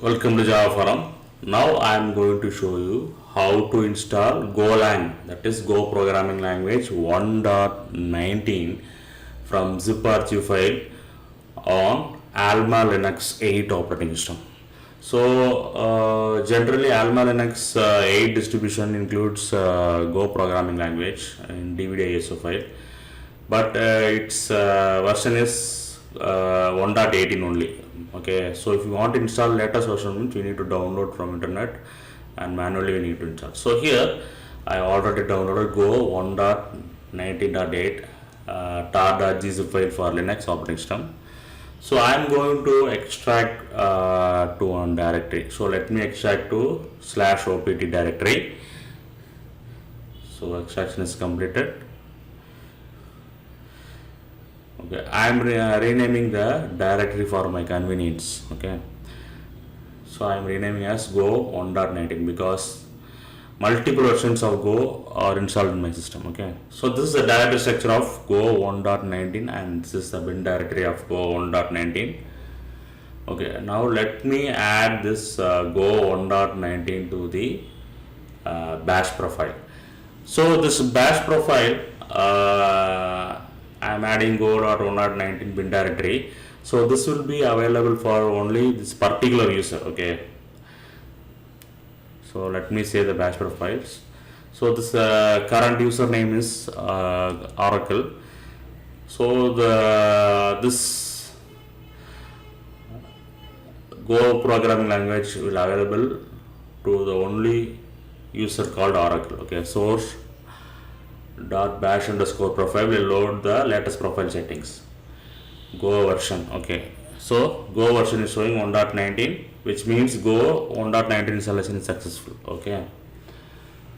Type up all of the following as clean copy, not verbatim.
Welcome to Java Forum. Now I am going to show you how to install golang, that is Go programming language 1.19 from zip archive file on AlmaLinux 8 operating system. So generally AlmaLinux 8 distribution includes Go programming language in DVD ISO file, but its version is 1.18 only. Okay, so if you want to install latest version means we need to download from internet and manually we need to install. So here I already downloaded Go 1.19.8 tar.gzip file for Linux operating system. So I am going to extract to one directory. So let me extract to /opt directory. So extraction is completed. Okay, I am renaming the directory for my convenience. Okay, so I am renaming as Go 1.19 because multiple versions of Go are installed in my system. Okay, so this is the directory structure of Go 1.19 and this is the bin directory of Go 1.19. Okay, now let me add this Go 1.19 to the bash profile. So this bash profile I am adding Go.1.19 bin directory. So this will be available for only this particular user. Okay, so let me say the bash profiles. So this current username is Oracle. So this Go programming language will available to the only user called Oracle. Okay, source .bash underscore profile will load the latest profile settings. Go version. Okay, so Go version is showing 1.19, which means Go 1.19 installation is successful. Okay,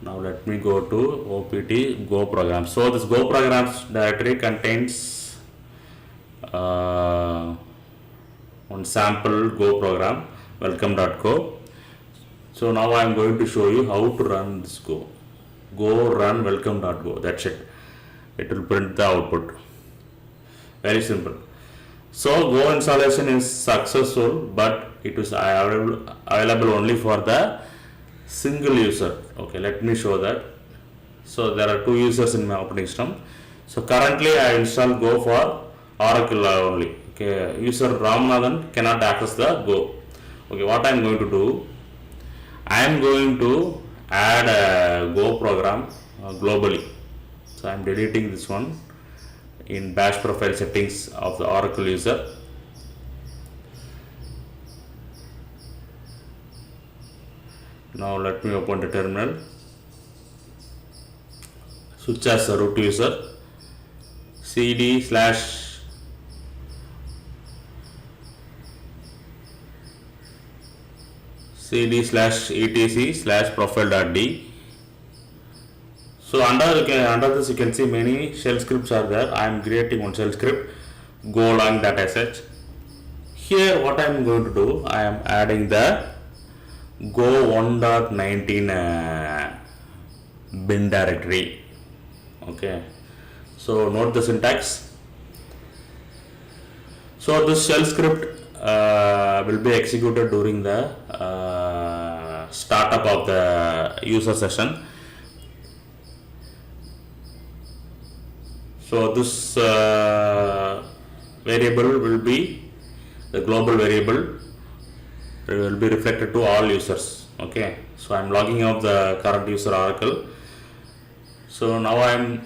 now let me go to opt Go program. So this Go programs directory contains one sample Go program welcome.go. So now I am going to show you how to run this Go run welcome.go. That's it. It will print the output. Very simple. So Go installation is successful, but it is available only for the single user. Okay, let me show that. So there are two users in my operating system. So currently I install Go for Oracle only. Okay, user Ramanathan cannot access the Go. Okay, what I am going to do, I am going to add a Go program globally. So I am deleting this one in bash profile settings of the Oracle user. Now let me open the terminal, switch as a root user, cd /etc /profile.d. So under this you can see many shell scripts are there. I am creating one shell script, golang.sh. Here what I am going to do, I am adding the Go 1.19 bin directory. Okay, so note the syntax. So this shell script will be executed during the startup of the user session. So this variable will be the global variable. It will be reflected to all users. Okay, so I am logging out the current user Oracle. So now I am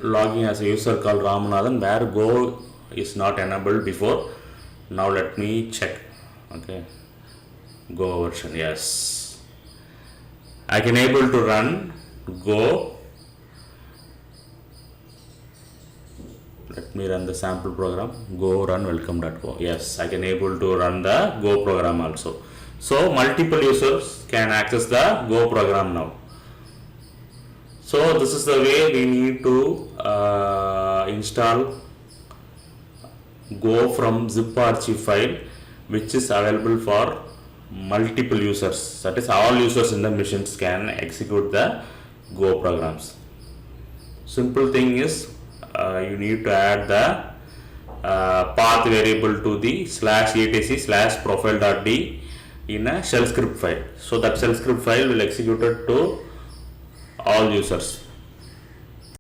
logging as a user called Ramanathan, where Go is not enabled before. Now let me check. Okay, Go version, yes, I can able to run Go. Let me run the sample program, Go run welcome.go. Yes, I can able to run the Go program also. So multiple users can access the Go program now. So this is the way we need to install Go from zip archive file, which is available for multiple users. That is, all users in the machines can execute the Go programs. Simple thing is you need to add the path variable to the /etc/profile.d in a shell script file. So that shell script file will execute it to all users.